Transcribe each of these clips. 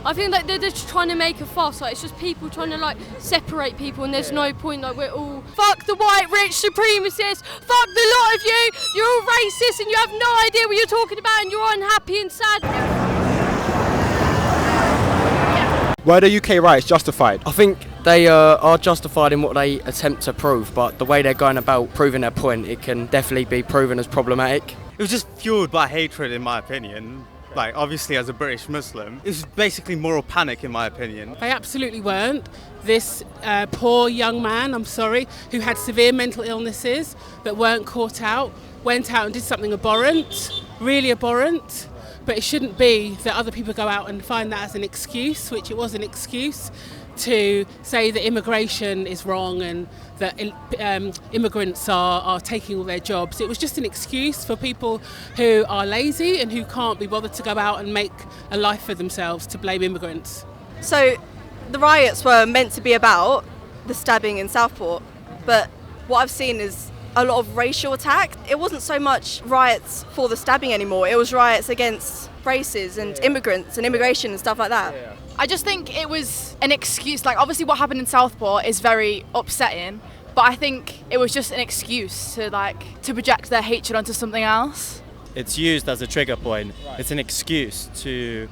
I think that they're just trying to make a fuss. Like, it's just people trying to like separate people, and there's no point. Like, we're all fuck the white rich supremacists. Fuck the lot of you. You're all racist, and you have no idea what you're talking about, and you're unhappy and sad. Were the UK riots justified? I think they are justified in what they attempt to prove, but the way they're going about proving their point, it can definitely be proven as problematic. It was just fueled by hatred, in my opinion. Like, obviously, as a British Muslim, it was basically moral panic, in my opinion. They absolutely weren't. This poor young man, I'm sorry, who had severe mental illnesses that weren't caught out, went out and did something abhorrent, really abhorrent. But it shouldn't be that other people go out and find that as an excuse, which it was an excuse, to say that immigration is wrong and that immigrants are taking all their jobs. It was just an excuse for people who are lazy and who can't be bothered to go out and make a life for themselves to blame immigrants. So the riots were meant to be about the stabbing in Southport, but what I've seen is a lot of racial attack. It wasn't so much riots for the stabbing anymore, it was riots against races and immigrants and immigration and stuff like that. I just think it was an excuse. Like, obviously what happened in Southport is very upsetting, but I think it was just an excuse to project their hatred onto something else. It's used as a trigger point. It's an excuse to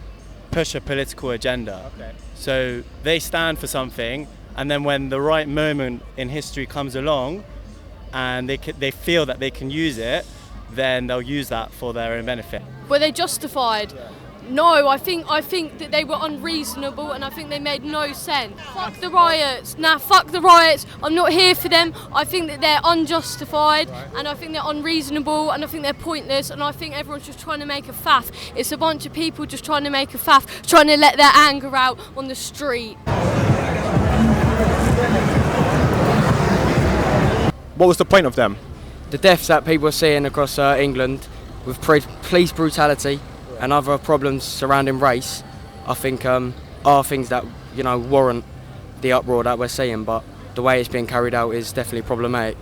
push a political agenda. So they stand for something, and then when the right moment in history comes along and they feel that they can use it, then they'll use that for their own benefit. Were they justified? No, I think that they were unreasonable, and I think they made no sense. Fuck the riots. Fuck the riots. I'm not here for them. I think that they're unjustified, and I think they're unreasonable, and I think they're pointless, and I think everyone's just trying to make a faff. It's a bunch of people just trying to make a faff, trying to let their anger out on the street. What was the point of them? The deaths that people are seeing across England with police brutality and other problems surrounding race, I think are things that, warrant the uproar that we're seeing, but the way it's being carried out is definitely problematic.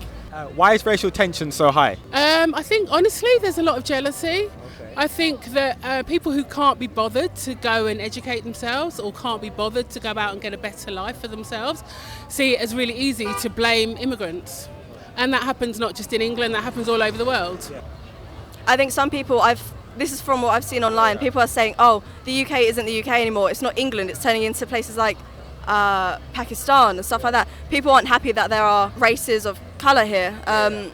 Why is racial tension so high? I think, honestly, there's a lot of jealousy. I think that people who can't be bothered to go and educate themselves or can't be bothered to go out and get a better life for themselves see it as really easy to blame immigrants. And that happens not just in England, that happens all over the world. I think some people, this is from what I've seen online, people are saying, oh, the UK isn't the UK anymore, it's not England, it's turning into places like Pakistan and stuff like that. People aren't happy that there are races of colour here and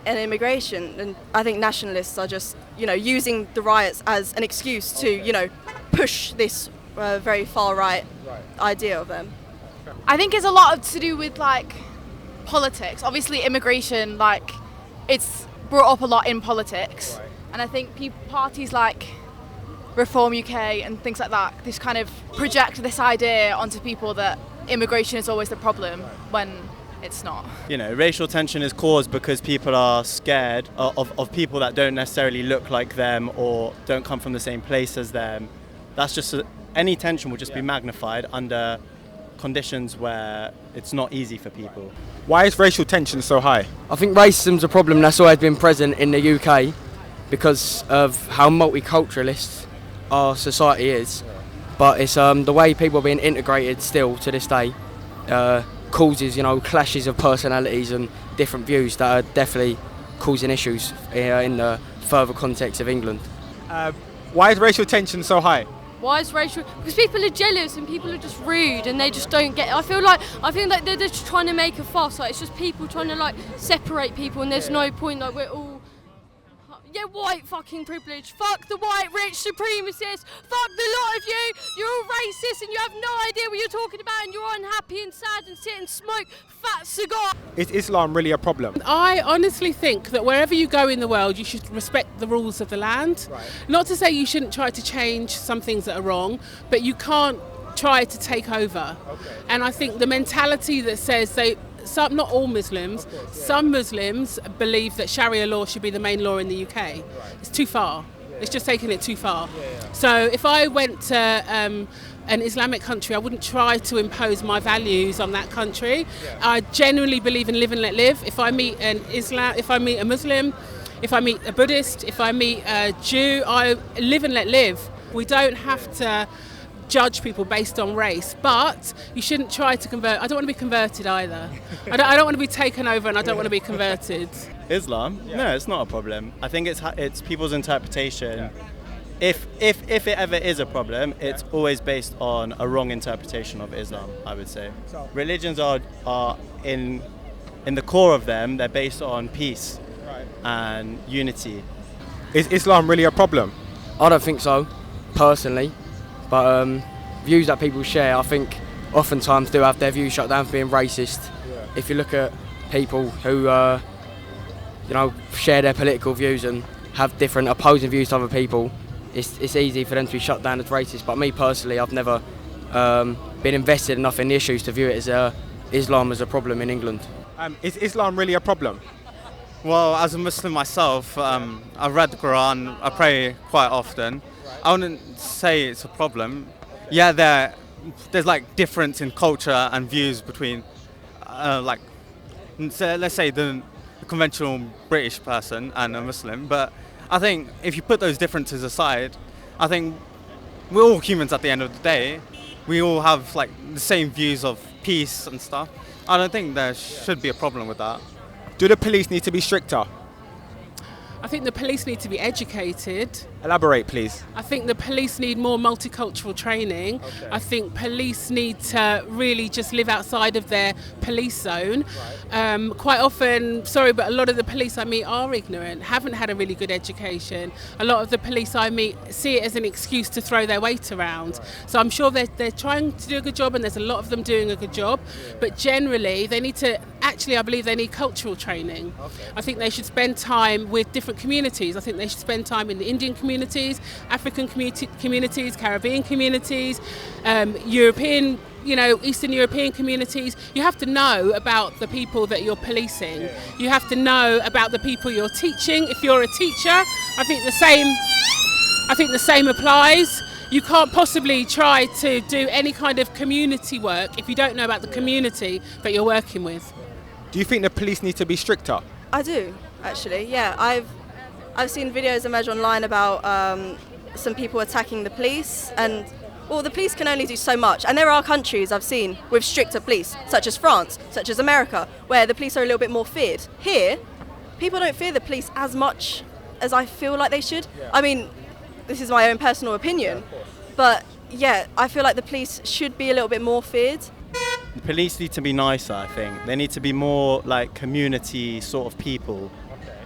immigration, and I think nationalists are just, using the riots as an excuse to, push this very far right idea of them. I think it's a lot to do with politics. Obviously immigration, it's brought up a lot in politics, and I think parties like Reform UK and things like that, this kind of project this idea onto people that immigration is always the problem when it's not. Racial tension is caused because people are scared of people that don't necessarily look like them or don't come from the same place as them. That's just any tension will just be magnified under conditions where it's not easy for people. Why is racial tension so high? I think racism's a problem that's always been present in the UK because of how multiculturalist our society is. But it's the way people are being integrated still to this day causes, clashes of personalities and different views that are definitely causing issues in the further context of England. Why is racial tension so high? Why is racial? Because people are jealous and people are just rude and they just don't get it. I feel like they're just trying to make a fuss. Like, it's just people trying to separate people, and there's no point. We're all white fucking privilege. Fuck the white rich supremacists. Fuck the lot of you. You're all racist and you have no idea what you're talking about, and you're unhappy and sad and sit and smoke fat cigar. Is Islam really a problem? I honestly think that wherever you go in the world, you should respect the rules of the land. Not to say you shouldn't try to change some things that are wrong, but you can't try to take over. And I think the mentality that says not all Muslims, some Muslims believe that Sharia law should be the main law in the UK. It's too far. It's just taking it too far. So if I went to an Islamic country, I wouldn't try to impose my values on that country. I genuinely believe in live and let live. If I meet a Muslim, if I meet a Buddhist, if I meet a Jew, I live and let live. We don't have to judge people based on race, but you shouldn't try to convert. I don't want to be converted either. I don't want to be taken over, and I don't want to be converted. Islam? No, it's not a problem. I think it's people's interpretation. If it ever is a problem, it's always based on a wrong interpretation of Islam, I would say. Religions are in the core of them, they're based on peace and unity. Is Islam really a problem? I don't think so, personally. But views that people share, I think, oftentimes do have their views shut down for being racist. If you look at people who, share their political views and have different opposing views to other people, it's easy for them to be shut down as racist. But me personally, I've never been invested enough in the issues to view it as Islam as a problem in England. Is Islam really a problem? Well, as a Muslim myself, I've read the Quran, I pray quite often. I wouldn't say it's a problem. Yeah, there's like difference in culture and views between, let's say the conventional British person and a Muslim. But I think if you put those differences aside, I think we're all humans at the end of the day. We all have like the same views of peace and stuff. I don't think there should be a problem with that. Do the police need to be stricter? I think the police need to be educated. Elaborate, please. I think the police need more multicultural training. Okay. I think police need to really just live outside of their police zone. Quite often, but a lot of the police I meet are ignorant, haven't had a really good education. A lot of the police I meet see it as an excuse to throw their weight around. So I'm sure they're trying to do a good job, and there's a lot of them doing a good job. But generally, they need to, I believe they need cultural training. I think they should spend time with different communities. I think they should spend time in the Indian communities, African communities, Caribbean communities, European, Eastern European communities. You have to know about the people that you're policing. You have to know about the people you're teaching. If you're a teacher, I think the same applies. You can't possibly try to do any kind of community work if you don't know about the community that you're working with. Do you think the police need to be stricter? I do, actually. Yeah, I've seen videos emerge online about some people attacking the police, and the police can only do so much. And there are countries I've seen with stricter police, such as France, such as America, where the police are a little bit more feared. Here, people don't fear the police as much as I feel like they should. I mean, this is my own personal opinion, but yeah, I feel like the police should be a little bit more feared. The police need to be nicer, I think. They need to be more like community sort of people.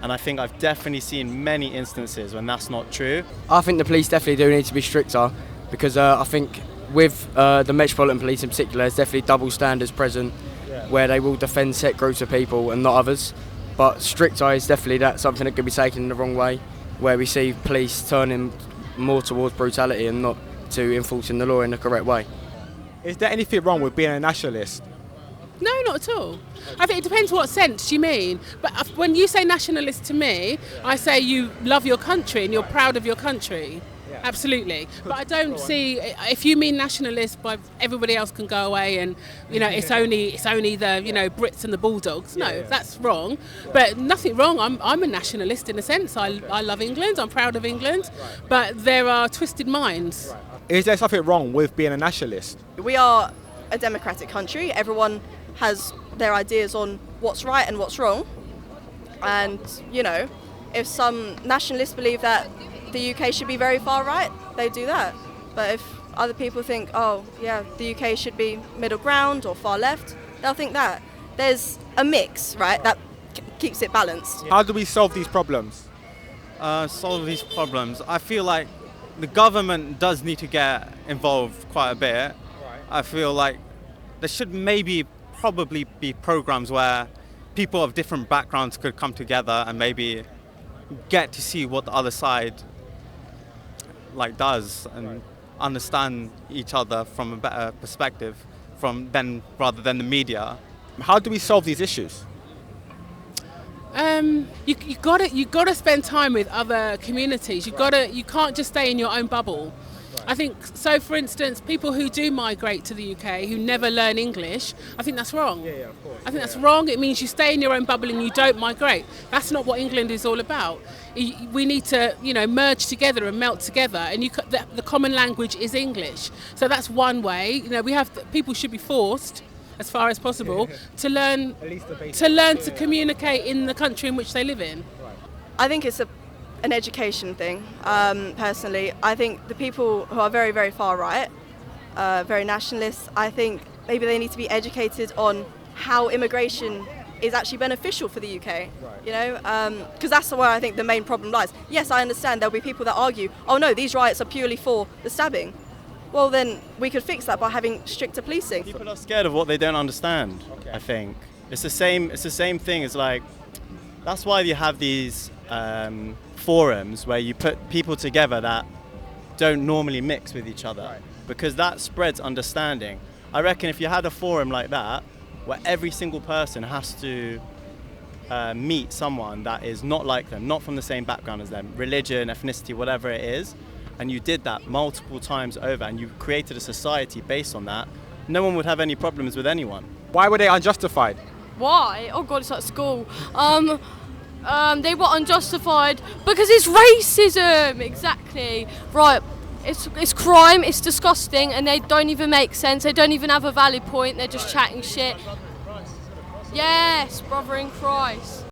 And I think I've definitely seen many instances when that's not true. I think the police definitely do need to be stricter, because I think with the Metropolitan Police in particular, there's definitely double standards present where they will defend set groups of people and not others. But stricter is definitely something that could be taken in the wrong way, where we see police turning more towards brutality and not to enforcing the law in the correct way. Is there anything wrong with being a nationalist? No, not at all. I think it depends what sense you mean. But when you say nationalist to me, I say you love your country and you're proud of your country. Absolutely. But I don't see, if you mean nationalist, by everybody else can go away and it's only the Brits and the Bulldogs. No, that's wrong. But nothing wrong. I'm a nationalist in a sense. I love England. I'm proud of England. But there are twisted minds. Is there something wrong with being a nationalist? We are a democratic country. Everyone has their ideas on what's right and what's wrong. And, if some nationalists believe that the UK should be very far right, they do that. But if other people think, the UK should be middle ground or far left, they'll think that. There's a mix, right, that keeps it balanced. How do we solve these problems? I feel like the government does need to get involved quite a bit. I feel like there should probably be programs where people of different backgrounds could come together and maybe get to see what the other side does and understand each other from a better perspective rather than the media. How do we solve these issues? You gotta spend time with other communities. You can't just stay in your own bubble. I think, so for instance, people who do migrate to the UK who never learn English, I think that's wrong. Of course. I think that's wrong. It means you stay in your own bubble and you don't migrate. That's not what England is all about. We need to, merge together and melt together, and the common language is English. So that's one way. People should be forced, as far as possible, to learn to communicate in the country in which they live in. I think it's an education thing, personally. I think the people who are very, very far right, very nationalists, I think maybe they need to be educated on how immigration is actually beneficial for the UK, because that's where I think the main problem lies. Yes, I understand there'll be people that argue, oh no, these riots are purely for the stabbing. Well, then we could fix that by having stricter policing. People are scared of what they don't understand, I think. It's the same thing as that's why you have these forums where you put people together that don't normally mix with each other, because that spreads understanding. I reckon if you had a forum like that where every single person has to meet someone that is not like them, not from the same background as them, religion, ethnicity, whatever it is, and you did that multiple times over and you created a society based on that, no one would have any problems with anyone. Why were they unjustified? Why? Oh God, it's like school. They were unjustified because it's racism. Exactly. Right. It's crime. It's disgusting, and they don't even make sense. They don't even have a valid point. They're just chatting shit. Yes, brother in Christ.